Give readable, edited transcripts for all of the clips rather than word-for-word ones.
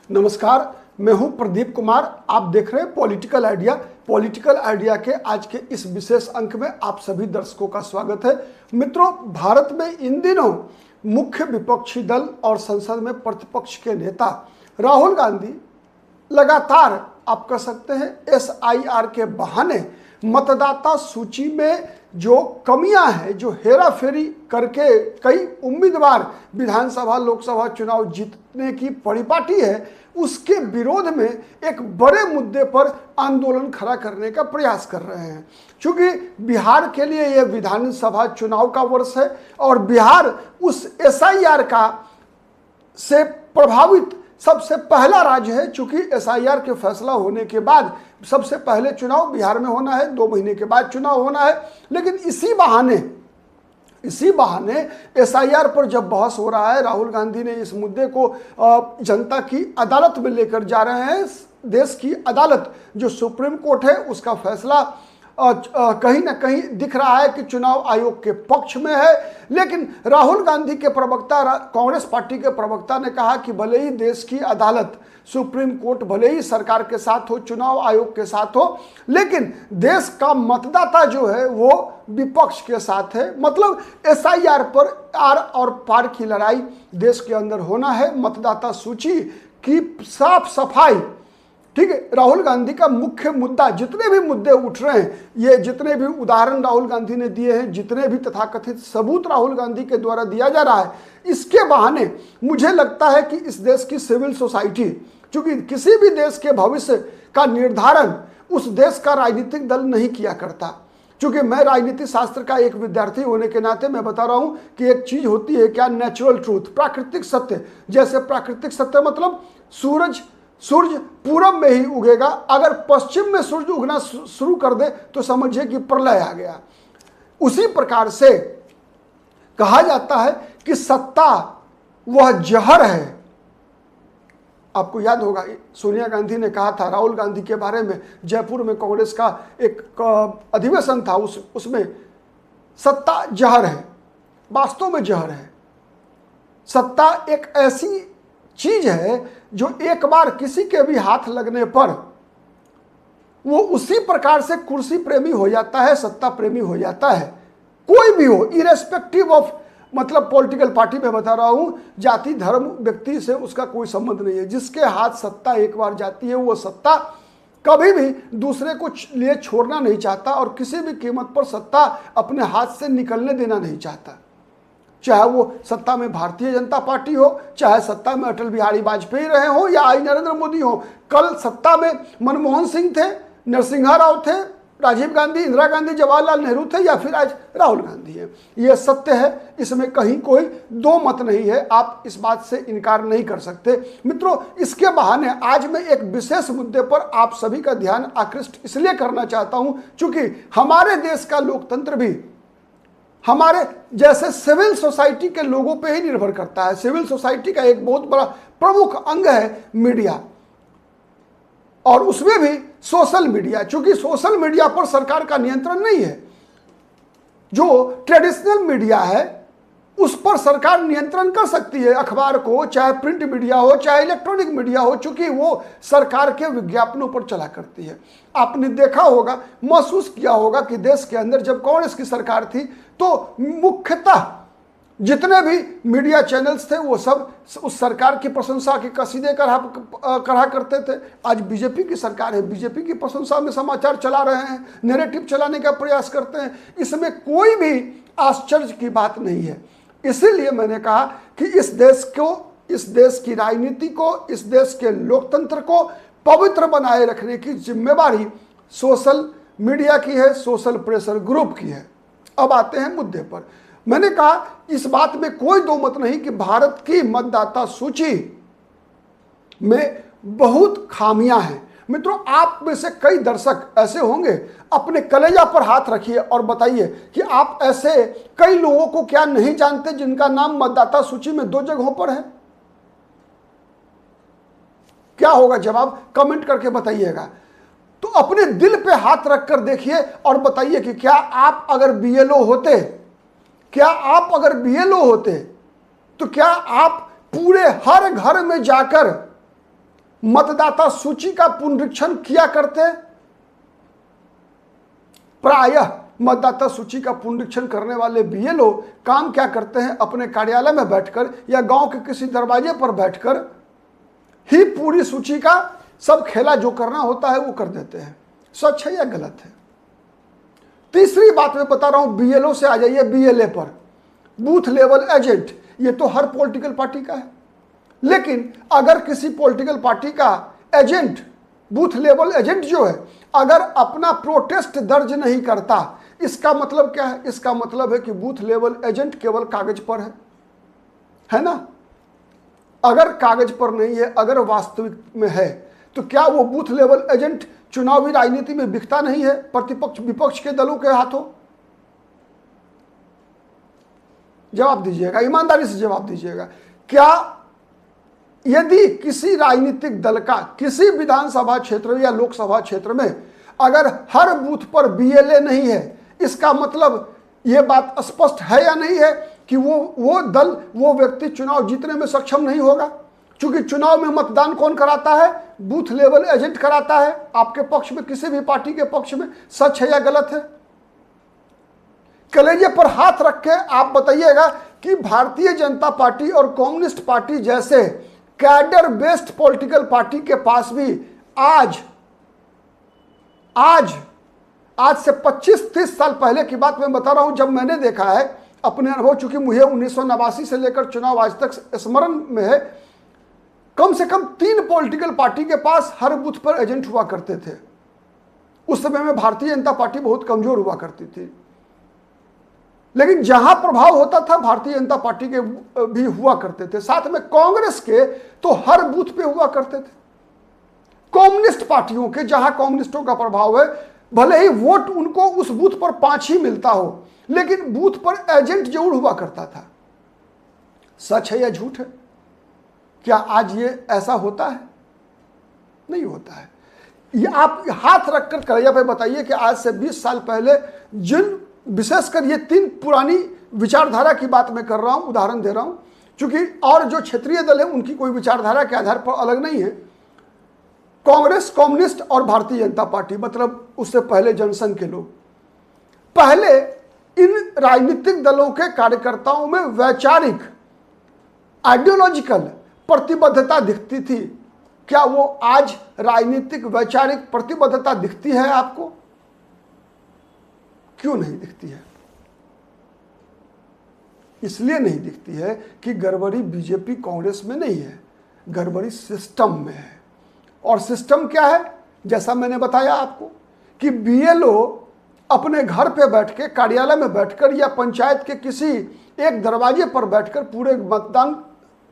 नमस्कार, मैं हूं प्रदीप कुमार। आप देख रहे हैं पॉलिटिकल आइडिया। पॉलिटिकल आइडिया के आज के इस विशेष अंक में आप सभी दर्शकों का स्वागत है। मित्रों, भारत में इन दिनों मुख्य विपक्षी दल और संसद में प्रतिपक्ष के नेता राहुल गांधी लगातार आप कह सकते हैं SIR के बहाने मतदाता सूची में जो कमियां हैं, जो हेरा फेरी करके कई उम्मीदवार विधानसभा लोकसभा चुनाव जीतने की परिपाटी है, उसके विरोध में एक बड़े मुद्दे पर आंदोलन खड़ा करने का प्रयास कर रहे हैं। क्योंकि बिहार के लिए यह विधानसभा चुनाव का वर्ष है और बिहार उस SIR का से प्रभावित सबसे पहला राज्य है। चूंकि SIR के फैसला होने के बाद सबसे पहले चुनाव बिहार में होना है, 2 महीने के बाद चुनाव होना है। लेकिन इसी बहाने SIR पर जब बहस हो रहा है, राहुल गांधी ने इस मुद्दे को जनता की अदालत में लेकर जा रहे हैं। देश की अदालत जो सुप्रीम कोर्ट है, उसका फैसला कहीं ना कहीं दिख रहा है कि चुनाव आयोग के पक्ष में है। लेकिन राहुल गांधी के प्रवक्ता, कांग्रेस पार्टी के प्रवक्ता ने कहा कि भले ही देश की अदालत सुप्रीम कोर्ट भले ही सरकार के साथ हो, चुनाव आयोग के साथ हो, लेकिन देश का मतदाता जो है वो विपक्ष के साथ है। मतलब SIR पर आर और पार की लड़ाई देश के अंदर होना है। मतदाता सूची की साफ सफाई, ठीक है। राहुल गांधी का मुख्य मुद्दा, जितने भी मुद्दे उठ रहे हैं, ये जितने भी उदाहरण राहुल गांधी ने दिए हैं, जितने भी तथाकथित सबूत राहुल गांधी के द्वारा दिया जा रहा है, इसके बहाने मुझे लगता है कि इस देश की सिविल सोसाइटी, क्योंकि किसी भी देश के भविष्य का निर्धारण उस देश का राजनीतिक दल नहीं किया करता। क्योंकि मैं राजनीति शास्त्र का एक विद्यार्थी होने के नाते मैं बता रहा हूं कि एक चीज होती है क्या, नेचुरल ट्रूथ, प्राकृतिक सत्य। जैसे प्राकृतिक सत्य मतलब सूरज पूरब में ही उगेगा, अगर पश्चिम में सूरज उगना शुरू कर दे तो समझिए कि प्रलय आ गया। उसी प्रकार से कहा जाता है कि सत्ता वह जहर है। आपको याद होगा सोनिया गांधी ने कहा था राहुल गांधी के बारे में, जयपुर में कांग्रेस का एक अधिवेशन था, उसमें सत्ता जहर है। वास्तव में जहर है। सत्ता एक ऐसी चीज है जो एक बार किसी के भी हाथ लगने पर वो उसी प्रकार से कुर्सी प्रेमी हो जाता है, सत्ता प्रेमी हो जाता है। कोई भी हो, इरेस्पेक्टिव ऑफ, मतलब पॉलिटिकल पार्टी में बता रहा हूं, जाति धर्म व्यक्ति से उसका कोई संबंध नहीं है। जिसके हाथ सत्ता एक बार जाती है, वो सत्ता कभी भी दूसरे को लिए छोड़ना नहीं चाहता और किसी भी कीमत पर सत्ता अपने हाथ से निकलने देना नहीं चाहता। चाहे वो सत्ता में भारतीय जनता पार्टी हो, चाहे सत्ता में अटल बिहारी वाजपेयी रहे हो या आई नरेंद्र मोदी हो। कल सत्ता में मनमोहन सिंह थे, नरसिम्हा राव थे, राजीव गांधी, इंदिरा गांधी, जवाहरलाल नेहरू थे, या फिर आज राहुल गांधी है। ये सत्य है, इसमें कहीं कोई दो मत नहीं है। आप इस बात से इनकार नहीं कर सकते। मित्रों, इसके बहाने आज मैं एक विशेष मुद्दे पर आप सभी का ध्यान आकृष्ट इसलिए करना चाहता हूं क्योंकि हमारे देश का लोकतंत्र भी हमारे जैसे सिविल सोसाइटी के लोगों पे ही निर्भर करता है। सिविल सोसाइटी का एक बहुत बड़ा प्रमुख अंग है मीडिया, और उसमें भी सोशल मीडिया। क्योंकि सोशल मीडिया पर सरकार का नियंत्रण नहीं है। जो ट्रेडिशनल मीडिया है उस पर सरकार नियंत्रण कर सकती है, अखबार को, चाहे प्रिंट मीडिया हो, चाहे इलेक्ट्रॉनिक मीडिया हो, चूंकि वो सरकार के विज्ञापनों पर चला करती है। आपने देखा होगा, महसूस किया होगा कि देश के अंदर जब कांग्रेस की सरकार थी तो मुख्यतः जितने भी मीडिया चैनल्स थे वो सब उस सरकार की प्रशंसा के कसीदे करा करते थे। आज बीजेपी की सरकार है, बीजेपी की प्रशंसा में समाचार चला रहे हैं, नैरेटिव चलाने का प्रयास करते हैं। इसमें कोई भी आश्चर्य की बात नहीं है। इसीलिए मैंने कहा कि इस देश की राजनीति को, इस देश के लोकतंत्र को पवित्र बनाए रखने की जिम्मेवारी सोशल मीडिया की है, सोशल प्रेशर ग्रुप की है। अब आते हैं मुद्दे पर। मैंने कहा इस बात में कोई दो मत नहीं कि भारत की मतदाता सूची में बहुत खामियां हैं। मित्रों, आप में से कई दर्शक ऐसे होंगे, अपने कलेजा पर हाथ रखिए और बताइए कि आप ऐसे कई लोगों को क्या नहीं जानते जिनका नाम मतदाता सूची में 2 जगहों पर है। क्या होगा जवाब, कमेंट करके बताइएगा। तो अपने दिल पे हाथ रखकर देखिए और बताइए कि क्या आप अगर BLO होते तो क्या आप पूरे हर घर में जाकर मतदाता सूची का पुनरीक्षण किया करते? प्रायः मतदाता सूची का पुनरीक्षण करने वाले बीएलओ काम क्या करते हैं, अपने कार्यालय में बैठकर या गांव के किसी दरवाजे पर बैठकर ही पूरी सूची का सब खेला जो करना होता है वो कर देते हैं। सच है या गलत है? तीसरी बात मैं बता रहा हूं, बीएलओ से आ जाइए बीएलए पर, बूथ लेवल एजेंट। ये तो हर पॉलिटिकल पार्टी का है, लेकिन अगर किसी पॉलिटिकल पार्टी का एजेंट, बूथ लेवल एजेंट जो है, अगर अपना प्रोटेस्ट दर्ज नहीं करता, इसका मतलब क्या है? इसका मतलब है कि बूथ लेवल एजेंट केवल कागज पर है ना? अगर कागज पर नहीं है, अगर वास्तविक में है, तो क्या वो बूथ लेवल एजेंट चुनावी राजनीति में बिकता नहीं है प्रतिपक्ष विपक्ष के दलों के हाथों? जवाब दीजिएगा, ईमानदारी से जवाब दीजिएगा। क्या यदि किसी राजनीतिक दल का किसी विधानसभा क्षेत्र या लोकसभा क्षेत्र में अगर हर बूथ पर बीएलए नहीं है, इसका मतलब यह बात स्पष्ट है या नहीं है कि वो दल, वो व्यक्ति चुनाव जीतने में सक्षम नहीं होगा? क्योंकि चुनाव में मतदान कौन कराता है? बूथ लेवल एजेंट कराता है, आपके पक्ष में, किसी भी पार्टी के पक्ष में। सच है या गलत है? कलेजे पर हाथ रख के आप बताइएगा कि भारतीय जनता पार्टी और कम्युनिस्ट पार्टी जैसे कैडर बेस्ड पॉलिटिकल पार्टी के पास भी आज से 25-30 साल पहले की बात मैं बता रहा हूं, जब मैंने देखा है अपने अनुभव, चूंकि मुझे 1989 से लेकर चुनाव आज तक स्मरण में है, कम से कम 3 पॉलिटिकल पार्टी के पास हर बूथ पर एजेंट हुआ करते थे। उस समय में भारतीय जनता पार्टी बहुत कमजोर हुआ करती थी, लेकिन जहां प्रभाव होता था भारतीय जनता पार्टी के भी हुआ करते थे, साथ में कांग्रेस के तो हर बूथ पे हुआ करते थे। कम्युनिस्ट पार्टियों के, जहां कम्युनिस्टों का प्रभाव है, भले ही वोट उनको उस बूथ पर 5 ही मिलता हो, लेकिन बूथ पर एजेंट जरूर हुआ करता था। सच है या झूठ है? क्या आज ये ऐसा होता है? नहीं होता है। ये आप हाथ रखकर कलेजा पे बताइए कि आज से 20 साल पहले जिन, विशेषकर ये 3 पुरानी विचारधारा की बात मैं कर रहा हूं, उदाहरण दे रहा हूं, क्योंकि और जो क्षेत्रीय दल है उनकी कोई विचारधारा के आधार पर अलग नहीं है। कांग्रेस, कम्युनिस्ट और भारतीय जनता पार्टी, मतलब उससे पहले जनसंघ के लोग, पहले इन राजनीतिक दलों के कार्यकर्ताओं में वैचारिक, आइडियोलॉजिकल प्रतिबद्धता दिखती थी। क्या वो आज राजनीतिक वैचारिक प्रतिबद्धता दिखती है आपको? क्यों नहीं दिखती है? इसलिए नहीं दिखती है कि गड़बड़ी बीजेपी कांग्रेस में नहीं है, गड़बड़ी सिस्टम में है। और सिस्टम क्या है? जैसा मैंने बताया आपको कि बीएलओ अपने घर पे बैठ के, कार्यालय में बैठकर या पंचायत के किसी एक दरवाजे पर बैठकर पूरे मतदान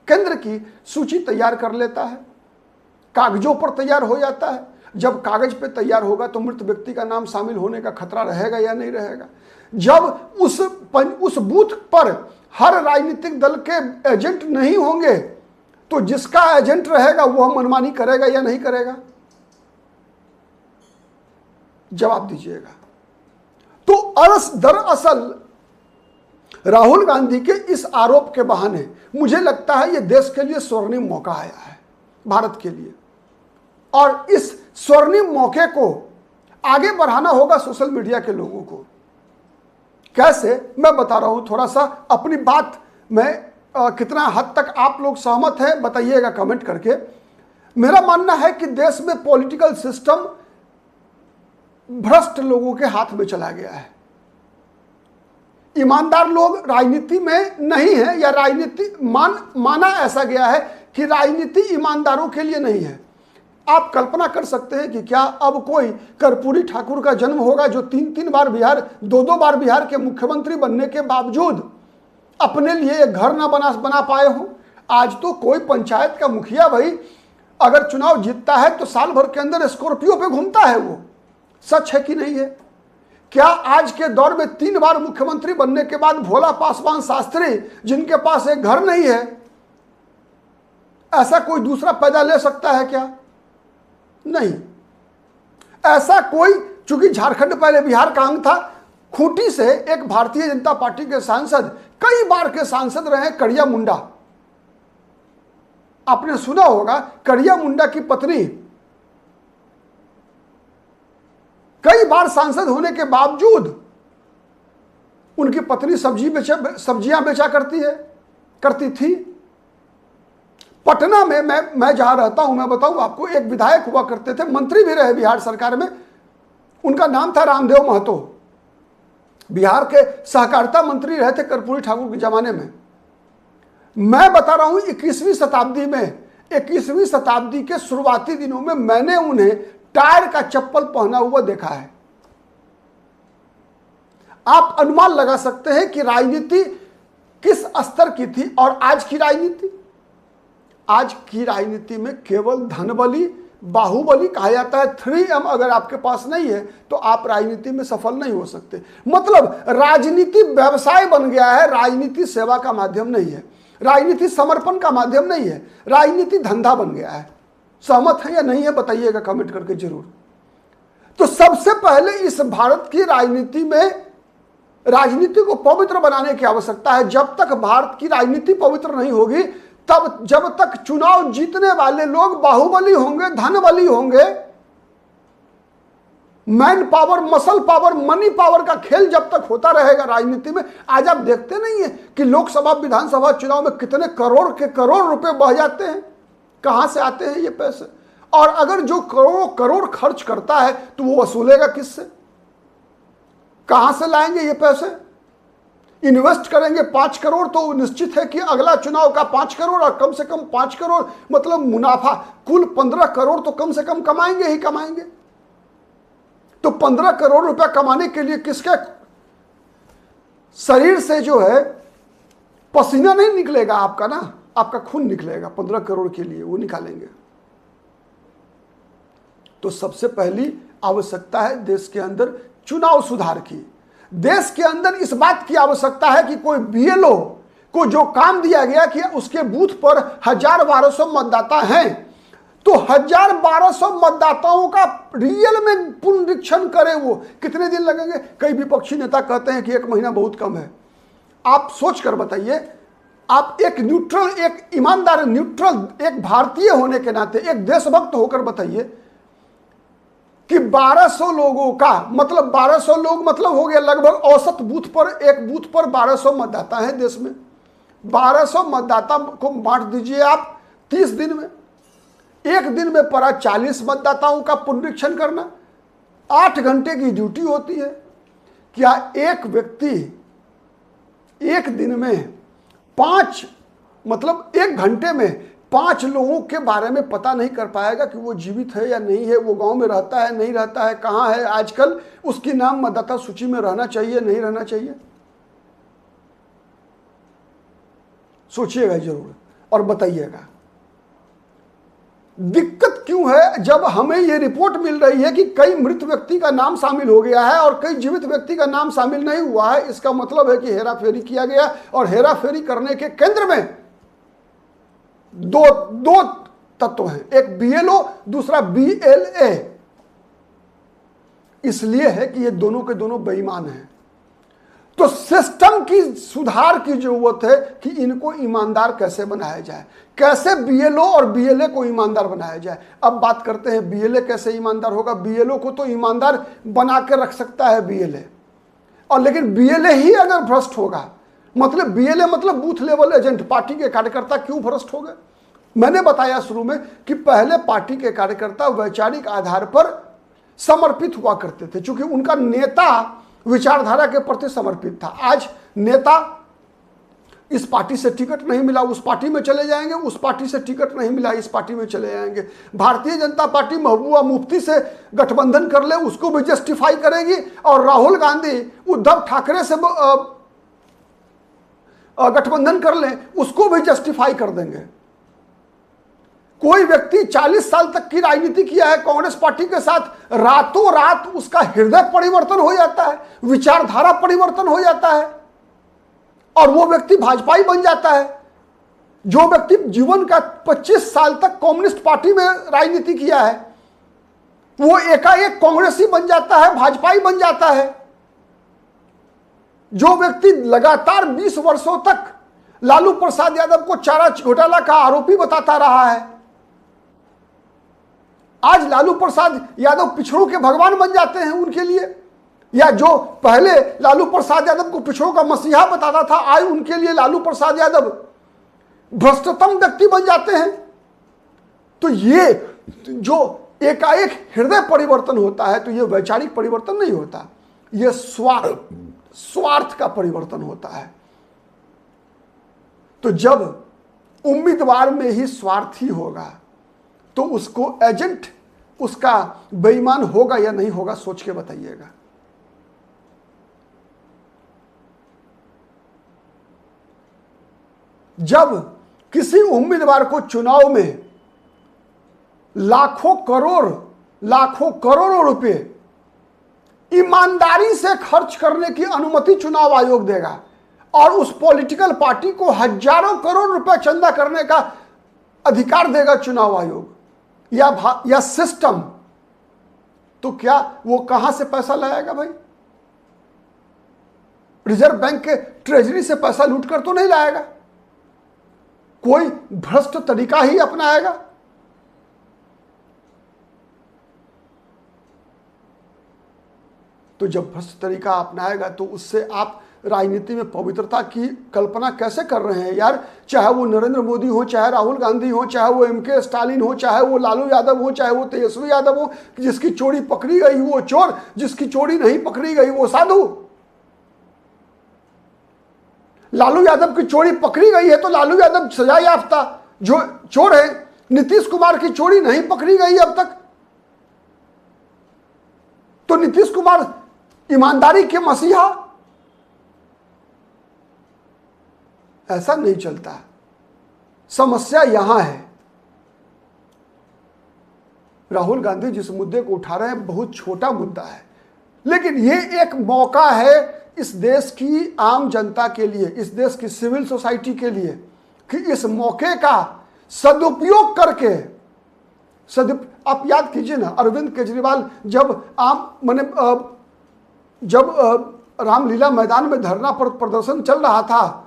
केंद्र की सूची तैयार कर लेता है, कागजों पर तैयार हो जाता है। जब कागज पे तैयार होगा तो मृत व्यक्ति का नाम शामिल होने का खतरा रहेगा या नहीं रहेगा? जब उस बूथ पर हर राजनीतिक दल के एजेंट नहीं होंगे तो जिसका एजेंट रहेगा वह मनमानी करेगा या नहीं करेगा? जवाब दीजिएगा। तो दरअसल राहुल गांधी के इस आरोप के बहाने मुझे लगता है यह देश के लिए स्वर्णिम मौका आया है, भारत के लिए, और इस स्वर्णिम मौके को आगे बढ़ाना होगा सोशल मीडिया के लोगों को। कैसे, मैं बता रहा हूं। थोड़ा सा अपनी बात में कितना हद तक आप लोग सहमत हैं बताइएगा कमेंट करके। मेरा मानना है कि देश में पॉलिटिकल सिस्टम भ्रष्ट लोगों के हाथ में चला गया है। ईमानदार लोग राजनीति में नहीं है, या राजनीति माना ऐसा गया है कि राजनीति ईमानदारों के लिए नहीं है। आप कल्पना कर सकते हैं कि क्या अब कोई कर्पूरी ठाकुर का जन्म होगा जो 3-3 बार बिहार, 2-2 बार बिहार के मुख्यमंत्री बनने के बावजूद अपने लिए एक घर ना बना पाए हो? आज तो कोई पंचायत का मुखिया भाई अगर चुनाव जीतता है तो साल भर के अंदर स्कॉर्पियो पे घूमता है वो। सच है कि नहीं है? क्या आज के दौर में 3 बार मुख्यमंत्री बनने के बाद भोला पासवान शास्त्री, जिनके पास एक घर नहीं है, ऐसा कोई दूसरा पैदा ले सकता है क्या? नहीं। ऐसा कोई, चूंकि झारखंड पहले बिहार का अंग था, खूंटी से एक भारतीय जनता पार्टी के सांसद, कई बार के सांसद रहे कड़िया मुंडा, आपने सुना होगा करिया मुंडा की पत्नी कई बार सांसद होने के बावजूद उनकी पत्नी सब्जियां बेचा करती थी। पटना में मैं जहां रहता हूं, मैं बताऊं आपको, एक विधायक हुआ करते थे, मंत्री भी रहे बिहार सरकार में, उनका नाम था रामदेव महतो। बिहार के सहकारिता मंत्री रहे थे कर्पूरी ठाकुर के जमाने में। मैं बता रहा हूं 21वीं शताब्दी के शुरुआती दिनों में मैंने उन्हें टायर का चप्पल पहना हुआ देखा है। आप अनुमान लगा सकते हैं कि राजनीति किस स्तर की थी और आज की राजनीति में केवल धनबली, बाहुबली कहा जाता है। 3M अगर आपके पास नहीं है तो आप राजनीति में सफल नहीं हो सकते। मतलब राजनीति व्यवसाय बन गया है, राजनीति सेवा का माध्यम नहीं है, राजनीति समर्पण का माध्यम नहीं है, राजनीति धंधा बन गया है। सहमत है या नहीं है बताइएगा कमेंट करके जरूर। तो सबसे पहले इस भारत की राजनीति को पवित्र बनाने की आवश्यकता है। जब तक भारत की राजनीति पवित्र नहीं होगी, जब तक चुनाव जीतने वाले लोग बाहुबली होंगे, धनबली होंगे, man power, muscle power, money power का खेल जब तक होता रहेगा राजनीति में। आज आप देखते नहीं है कि लोकसभा विधानसभा चुनाव में कितने करोड़ के करोड़ रुपए बह जाते हैं, कहां से आते हैं ये पैसे? और अगर जो करोड़ों करोड़ खर्च करता है तो वो वसूलेगा किससे? कहां से लाएंगे ये पैसे? इन्वेस्ट करेंगे 5 करोड़ तो निश्चित है कि अगला चुनाव का 5 करोड़ और कम से कम 5 करोड़ मतलब मुनाफा, कुल 15 करोड़ तो कम से कम कमाएंगे ही कमाएंगे। तो 15 करोड़ रुपया कमाने के लिए किसके शरीर से जो है पसीना नहीं निकलेगा आपका ना, आपका खून निकलेगा 15 करोड़ के लिए, वो निकालेंगे। तो सबसे पहली आवश्यकता है देश के अंदर चुनाव सुधार की। देश के अंदर इस बात की आवश्यकता है कि कोई BLO को जो काम दिया गया कि उसके बूथ पर 1200 मतदाता हैं, तो 1200 मतदाताओं का रियल में पुनरीक्षण करे। वो कितने दिन लगेंगे? कई विपक्षी नेता कहते हैं कि 1 महीना बहुत कम है। आप सोच कर बताइए, आप एक न्यूट्रल, एक ईमानदार न्यूट्रल, एक भारतीय होने के नाते, एक देशभक्त होकर बताइए कि 1200 लोगों का मतलब 1200 लोग मतलब हो गया लगभग औसत बूथ पर, एक बूथ पर 1200 मतदाता हैं देश में। 1200 मतदाता को बांट दीजिए आप 30 दिन में। एक दिन में पड़ा 40 मतदाताओं का पुनरीक्षण करना, 8 घंटे की ड्यूटी होती है। क्या एक व्यक्ति एक दिन में 1 घंटे में 5 लोगों के बारे में पता नहीं कर पाएगा कि वो जीवित है या नहीं है, वो गांव में रहता है नहीं रहता है, कहां है आजकल, उसकी नाम मतदाता सूची में रहना चाहिए नहीं रहना चाहिए? सोचिएगा जरूर और बताइएगा दिक्कत क्यों है। जब हमें ये रिपोर्ट मिल रही है कि कई मृत व्यक्ति का नाम शामिल हो गया है और कई जीवित व्यक्ति का नाम शामिल नहीं हुआ है, इसका मतलब है कि हेराफेरी किया गया। और हेराफेरी करने के केंद्र में दो तत्व हैं, एक BLO, दूसरा BLA। इसलिए है कि ये दोनों के दोनों बेईमान हैं। तो सिस्टम की सुधार की जरूरत है कि इनको ईमानदार कैसे बनाया जाए, कैसे BLO और BLA को ईमानदार बनाया जाए। अब बात करते हैं BLA कैसे ईमानदार होगा। BLO को तो ईमानदार बना के रख सकता है BLA, और लेकिन BLA ही अगर भ्रष्ट होगा, मतलब BLA मतलब बूथ लेवल एजेंट, पार्टी के कार्यकर्ता क्यों भ्रष्ट हो गए? मैंने बताया शुरू में कि पहले पार्टी के कार्यकर्ता वैचारिक आधार पर समर्पित हुआ करते थे, क्योंकि उनका नेता विचारधारा के प्रति समर्पित था। आज नेता इस पार्टी से टिकट नहीं मिला उस पार्टी में चले जाएंगे, उस पार्टी से टिकट नहीं मिला इस पार्टी में चले जाएंगे। भारतीय जनता पार्टी महबूबा मुफ्ती से गठबंधन कर ले उसको भी जस्टिफाई करेगी, और राहुल गांधी उद्धव ठाकरे से गठबंधन कर ले उसको भी जस्टिफाई कर देंगे। कोई व्यक्ति 40 साल तक की राजनीति किया है कांग्रेस पार्टी के साथ, रातों रात उसका हृदय परिवर्तन हो जाता है, विचारधारा परिवर्तन हो जाता है और वो व्यक्ति भाजपाई बन जाता है। जो व्यक्ति जीवन का 25 साल तक कम्युनिस्ट पार्टी में राजनीति किया है वो एकाएक कांग्रेसी बन जाता है, भाजपाई बन जाता है। जो व्यक्ति लगातार 20 वर्षों तक लालू प्रसाद यादव को चारा घोटाला का आरोपी बताता रहा है। आज लालू प्रसाद यादव पिछड़ों के भगवान बन जाते हैं उनके लिए, या जो पहले लालू प्रसाद यादव को पिछड़ों का मसीहा बताता था, आज उनके लिए लालू प्रसाद यादव भ्रष्टतम व्यक्ति बन जाते हैं। तो ये जो एकाएक हृदय परिवर्तन होता है, तो ये वैचारिक परिवर्तन नहीं होता, ये स्वार्थ का परिवर्तन होता है। तो जब उम्मीदवार में ही स्वार्थी होगा तो उसको एजेंट उसका बेईमान होगा या नहीं होगा, सोच के बताइएगा। जब किसी उम्मीदवार को चुनाव में लाखों करोड़ों रुपए ईमानदारी से खर्च करने की अनुमति चुनाव आयोग देगा और उस पॉलिटिकल पार्टी को हजारों करोड़ रुपए चंदा करने का अधिकार देगा चुनाव आयोग या सिस्टम, तो क्या वो कहां से पैसा लाएगा भाई? रिजर्व बैंक के ट्रेजरी से पैसा लूट कर तो नहीं लाएगा, कोई भ्रष्ट तरीका ही अपनाएगा। तो जब भ्रष्ट तरीका अपनाएगा तो उससे आप राजनीति में पवित्रता की कल्पना कैसे कर रहे हैं यार? चाहे वो नरेंद्र मोदी हो, चाहे राहुल गांधी हो, चाहे वो एमके स्टालिन हो, चाहे वो लालू यादव हो, चाहे वो तेजस्वी यादव हो, जिसकी चोरी पकड़ी गई वो चोर, जिसकी चोरी नहीं पकड़ी गई वो साधु। लालू यादव की चोरी पकड़ी गई है तो लालू यादव सजा याफ्ता जो चोर है। नीतीश कुमार की चोरी नहीं पकड़ी गई अब तक, तो नीतीश कुमार ईमानदारी के मसीहा? ऐसा नहीं चलता। समस्या यहां है, राहुल गांधी जिस मुद्दे को उठा रहे हैं बहुत छोटा मुद्दा है, लेकिन यह एक मौका है इस देश की आम जनता के लिए, इस देश की सिविल सोसाइटी के लिए, कि इस मौके का सदुपयोग करके आप याद कीजिए ना, अरविंद केजरीवाल जब रामलीला मैदान में धरना पर प्रदर्शन चल रहा था,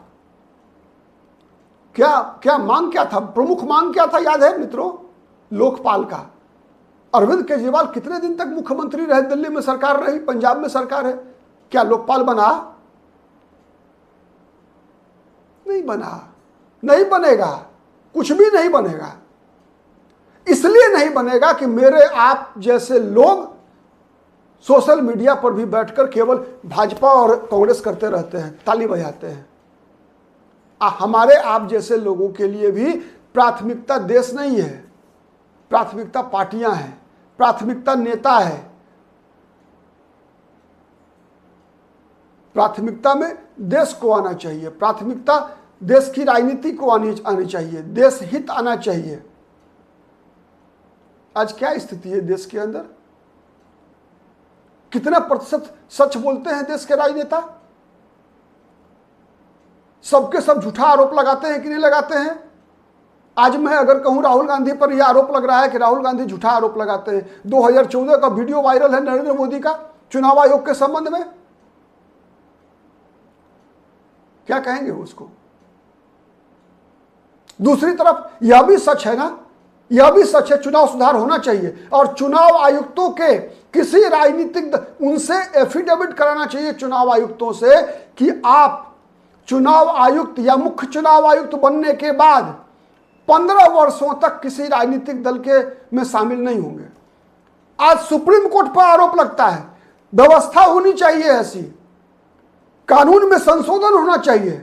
क्या मांग क्या था? प्रमुख मांग क्या था याद है मित्रों? लोकपाल का। अरविंद केजरीवाल कितने दिन तक मुख्यमंत्री रहे? दिल्ली में सरकार रही, पंजाब में सरकार है, क्या लोकपाल बना? नहीं बना, नहीं बनेगा, कुछ भी नहीं बनेगा। इसलिए नहीं बनेगा कि मेरे आप जैसे लोग सोशल मीडिया पर भी बैठकर केवल भाजपा और कांग्रेस करते रहते हैं, ताली बजाते हैं। हमारे आप जैसे लोगों के लिए भी प्राथमिकता देश नहीं है, प्राथमिकता पार्टियां हैं, प्राथमिकता नेता है। प्राथमिकता में देश को आना चाहिए, प्राथमिकता देश की राजनीति को आनी चाहिए, देश हित आना चाहिए। आज क्या स्थिति है देश के अंदर? कितना प्रतिशत सच बोलते हैं देश के राजनेता? सबके सब झूठा आरोप लगाते हैं कि नहीं लगाते हैं? आज मैं अगर कहूं राहुल गांधी पर यह आरोप लग रहा है कि राहुल गांधी झूठा आरोप लगाते हैं। 2014 का वीडियो वायरल है नरेंद्र मोदी का चुनाव आयोग के संबंध में, क्या कहेंगे उसको? दूसरी तरफ यह भी सच है ना, यह भी सच है चुनाव सुधार होना चाहिए और चुनाव आयुक्तों के किसी राजनीतिक उनसे एफिडेविट कराना चाहिए चुनाव आयुक्तों से कि आप चुनाव आयुक्त या मुख्य चुनाव आयुक्त बनने के बाद 15 वर्षों तक किसी राजनीतिक दल के में शामिल नहीं होंगे। आज सुप्रीम कोर्ट पर आरोप लगता है, व्यवस्था होनी चाहिए ऐसी, कानून में संशोधन होना चाहिए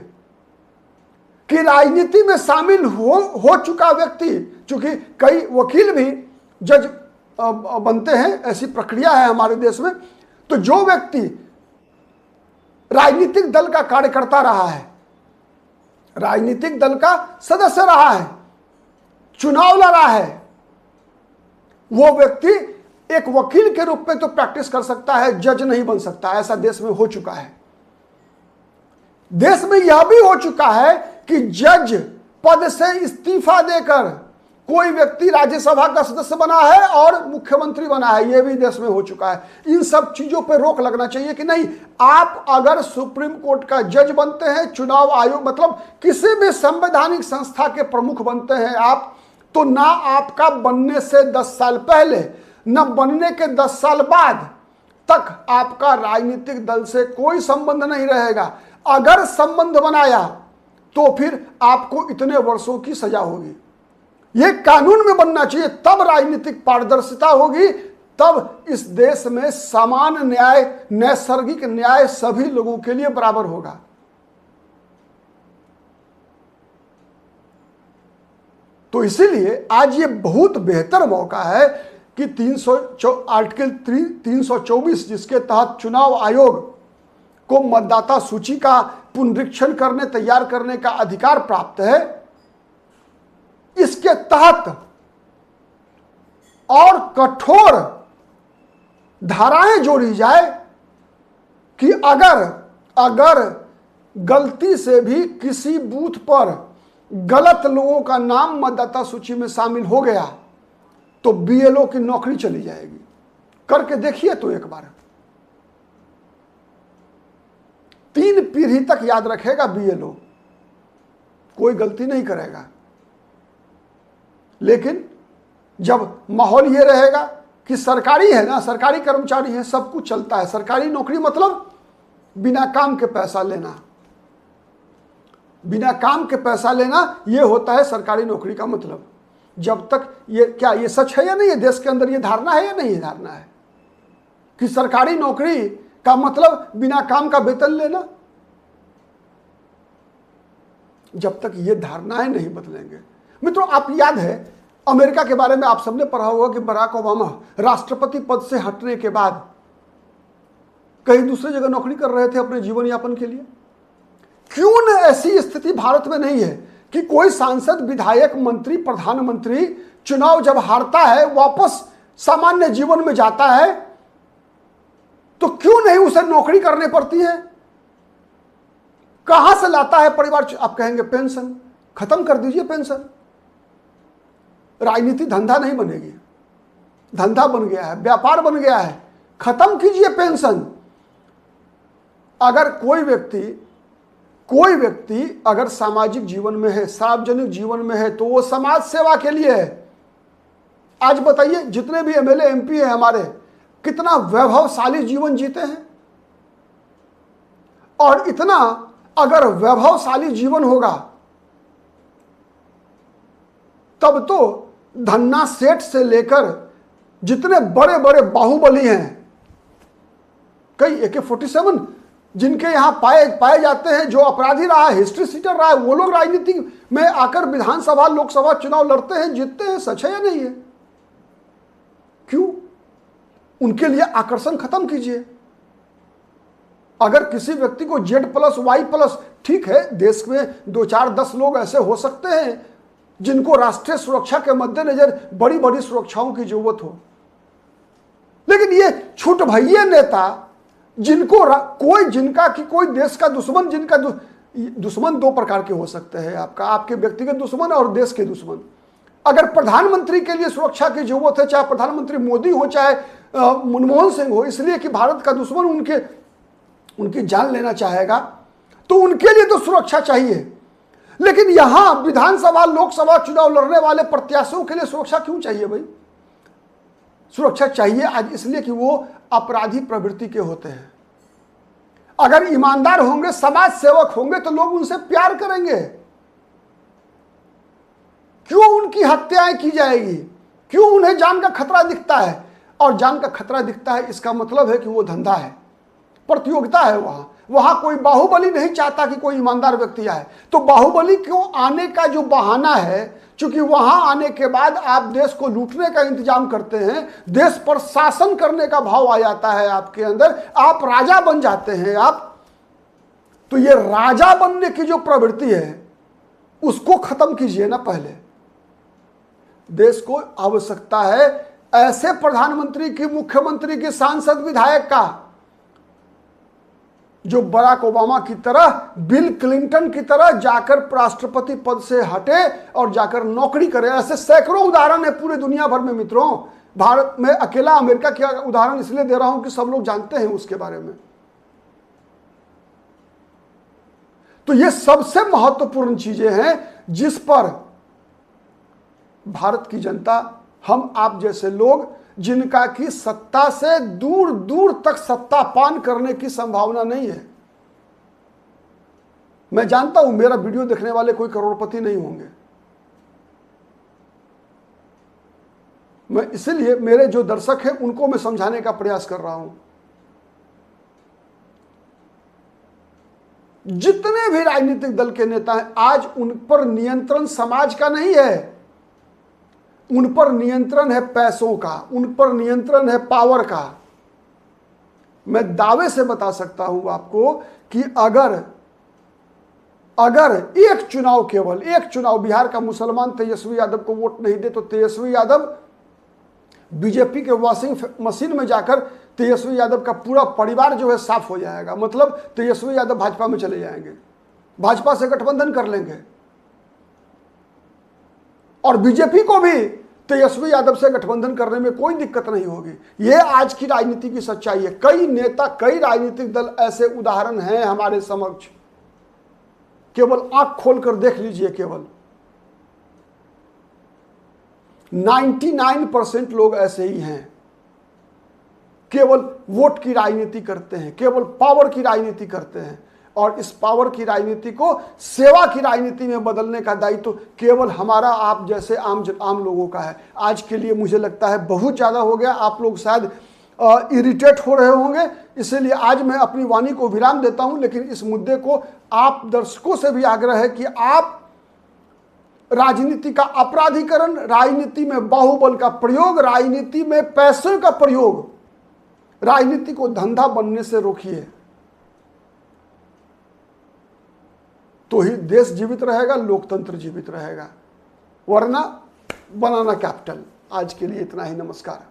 कि राजनीति में शामिल हो चुका व्यक्ति, चूंकि कई वकील भी जज बनते हैं, ऐसी प्रक्रिया है हमारे देश में, तो जो व्यक्ति राजनीतिक दल का कार्यकर्ता रहा है, राजनीतिक दल का सदस्य रहा है, चुनाव लड़ा है, वो व्यक्ति एक वकील के रूप में तो प्रैक्टिस कर सकता है, जज नहीं बन सकता। ऐसा देश में हो चुका है। देश में यह भी हो चुका है कि जज पद से इस्तीफा देकर कोई व्यक्ति राज्यसभा का सदस्य बना है और मुख्यमंत्री बना है, यह भी देश में हो चुका है। इन सब चीजों पे रोक लगना चाहिए कि नहीं, आप अगर सुप्रीम कोर्ट का जज बनते हैं, चुनाव आयोग मतलब किसी भी संवैधानिक संस्था के प्रमुख बनते हैं आप, तो ना आपका बनने से 10 साल पहले न बनने के 10 साल बाद तक आपका राजनीतिक दल से कोई संबंध नहीं रहेगा। अगर संबंध बनाया तो फिर आपको इतने वर्षों की सजा होगी। यह कानून में बनना चाहिए, तब राजनीतिक पारदर्शिता होगी, तब इस देश में समान न्याय, नैसर्गिक न्याय सभी लोगों के लिए बराबर होगा। तो इसीलिए आज ये बहुत बेहतर मौका है कि आर्टिकल 324 जिसके तहत चुनाव आयोग को मतदाता सूची का पुनरीक्षण करने, तैयार करने का अधिकार प्राप्त है, इसके तहत और कठोर धाराएं जोड़ी जाए कि अगर गलती से भी किसी बूथ पर गलत लोगों का नाम मतदाता सूची में शामिल हो गया तो बीएलओ की नौकरी चली जाएगी। करके देखिए तो एक बार, 3 पीढ़ी तक याद रखेगा बीएलओ, कोई गलती नहीं करेगा। लेकिन जब माहौल ये रहेगा कि सरकारी है ना, सरकारी कर्मचारी है, सब कुछ चलता है, सरकारी नौकरी मतलब बिना काम के पैसा लेना, बिना काम के पैसा लेना, ये होता है सरकारी नौकरी का मतलब। जब तक ये सच है या नहीं है, देश के अंदर ये धारणा है या नहीं है धारणा है कि सरकारी नौकरी का मतलब बिना काम का वेतन लेना? जब तक ये धारणाएं नहीं बदलेंगे। मित्रों, आप याद है अमेरिका के बारे में आप सबने पढ़ा होगा कि बराक ओबामा राष्ट्रपति पद से हटने के बाद कहीं दूसरी जगह नौकरी कर रहे थे अपने जीवन यापन के लिए। क्यों न ऐसी स्थिति भारत में नहीं है कि कोई सांसद, विधायक, मंत्री, प्रधानमंत्री चुनाव जब हारता है, वापस सामान्य जीवन में जाता है, तो क्यों नहीं उसे नौकरी करने पड़ती है? कहां से लाता है परिवार? आप कहेंगे पेंशन। खत्म कर दीजिए पेंशन। राजनीति धंधा नहीं बनेगी, धंधा बन गया है, व्यापार बन गया है। खत्म कीजिए पेंशन। अगर कोई व्यक्ति अगर सामाजिक जीवन में है, सार्वजनिक जीवन में है, तो वो समाज सेवा के लिए है। आज बताइए, जितने भी एमएलए, एमपी हैं हमारे, कितना वैभवशाली जीवन जीते हैं। और इतना अगर वैभवशाली जीवन होगा तब तो धन्ना सेठ से लेकर जितने बड़े बड़े बाहुबली हैं, कई AK-47 जिनके यहां पाए जाते हैं, जो अपराधी रहा है, हिस्ट्री सीटर रहा है, वो लोग राजनीति में आकर विधानसभा, लोकसभा चुनाव लड़ते हैं, जीतते हैं। सच है या नहीं है? क्यों? उनके लिए आकर्षण खत्म कीजिए। अगर किसी व्यक्ति को Z+Y+, ठीक है, देश में 2, 4, 10 लोग ऐसे हो सकते हैं जिनको राष्ट्रीय सुरक्षा के मद्देनजर बड़ी बड़ी सुरक्षाओं की जरूरत हो, लेकिन ये छूट भैये नेता जिनको कोई देश का दुश्मन, जिनका दुश्मन 2 प्रकार के हो सकते हैं, आपके व्यक्तिगत दुश्मन और देश के दुश्मन। अगर प्रधानमंत्री के लिए सुरक्षा की जरूरत है, चाहे प्रधानमंत्री मोदी हो, चाहे मनमोहन सिंह हो, इसलिए कि भारत का दुश्मन उनकी जान लेना चाहेगा, तो उनके लिए तो सुरक्षा चाहिए। लेकिन यहां विधानसभा, लोकसभा चुनाव लड़ने वाले प्रत्याशियों के लिए सुरक्षा क्यों चाहिए भाई? सुरक्षा चाहिए आज इसलिए कि वो अपराधी प्रवृत्ति के होते हैं। अगर ईमानदार होंगे, समाज सेवक होंगे, तो लोग उनसे प्यार करेंगे। क्यों उनकी हत्याएं की जाएगी? क्यों उन्हें जान का खतरा दिखता है? और जान का खतरा दिखता है, इसका मतलब है कि वो धंधा है, प्रतियोगिता है। वहां कोई बाहुबली नहीं चाहता कि कोई ईमानदार व्यक्ति आए। तो बाहुबली क्यों आने का जो बहाना है, क्योंकि वहां आने के बाद आप देश को लूटने का इंतजाम करते हैं, देश पर शासन करने का भाव आ जाता है आपके अंदर, आप राजा बन जाते हैं आप। तो ये राजा बनने की जो प्रवृत्ति है, उसको खत्म कीजिए ना। पहले देश को आवश्यकता है ऐसे प्रधानमंत्री की, मुख्यमंत्री की, सांसद, विधायक का जो बराक ओबामा की तरह, बिल क्लिंटन की तरह जाकर राष्ट्रपति पद से हटे और जाकर नौकरी करे। ऐसे सैकड़ों उदाहरण है पूरे दुनिया भर में मित्रों। भारत में अकेला अमेरिका का उदाहरण इसलिए दे रहा हूं कि सब लोग जानते हैं उसके बारे में। तो ये सबसे महत्वपूर्ण चीजें हैं जिस पर भारत की जनता, हम आप जैसे लोग, जिनका कि सत्ता से दूर दूर तक सत्ता पान करने की संभावना नहीं है। मैं जानता हूं मेरा वीडियो देखने वाले कोई करोड़पति नहीं होंगे, मैं इसलिए मेरे जो दर्शक हैं उनको मैं समझाने का प्रयास कर रहा हूं। जितने भी राजनीतिक दल के नेता हैं, आज उन पर नियंत्रण समाज का नहीं है, उन पर नियंत्रण है पैसों का, उन पर नियंत्रण है पावर का। मैं दावे से बता सकता हूं आपको कि अगर एक चुनाव, केवल एक चुनाव, बिहार का मुसलमान तेजस्वी यादव को वोट नहीं दे तो तेजस्वी यादव बीजेपी के वॉशिंग मशीन में जाकर तेजस्वी यादव का पूरा परिवार जो है साफ हो जाएगा। मतलब तेजस्वी यादव भाजपा में चले जाएंगे, भाजपा से गठबंधन कर लेंगे और बीजेपी को भी तेजस्वी यादव से गठबंधन करने में कोई दिक्कत नहीं होगी। यह आज की राजनीति की सच्चाई है। कई नेता, कई राजनीतिक दल ऐसे उदाहरण हैं हमारे समक्ष, केवल आंख खोलकर देख लीजिए। केवल 99% लोग ऐसे ही हैं, केवल वोट की राजनीति करते हैं, केवल पावर की राजनीति करते हैं। और इस पावर की राजनीति को सेवा की राजनीति में बदलने का दायित्व केवल हमारा, आप जैसे आम लोगों का है। आज के लिए मुझे लगता है बहुत ज़्यादा हो गया, आप लोग शायद इरिटेट हो रहे होंगे, इसलिए आज मैं अपनी वाणी को विराम देता हूं। लेकिन इस मुद्दे को आप दर्शकों से भी आग्रह है कि आप राजनीति का अपराधीकरण, राजनीति में बाहुबल का प्रयोग, राजनीति में पैसे का प्रयोग, राजनीति को धंधा बनने से रोकिए, तो ही देश जीवित रहेगा, लोकतंत्र जीवित रहेगा, वरना बनाना कैपिटल। आज के लिए इतना ही, नमस्कार।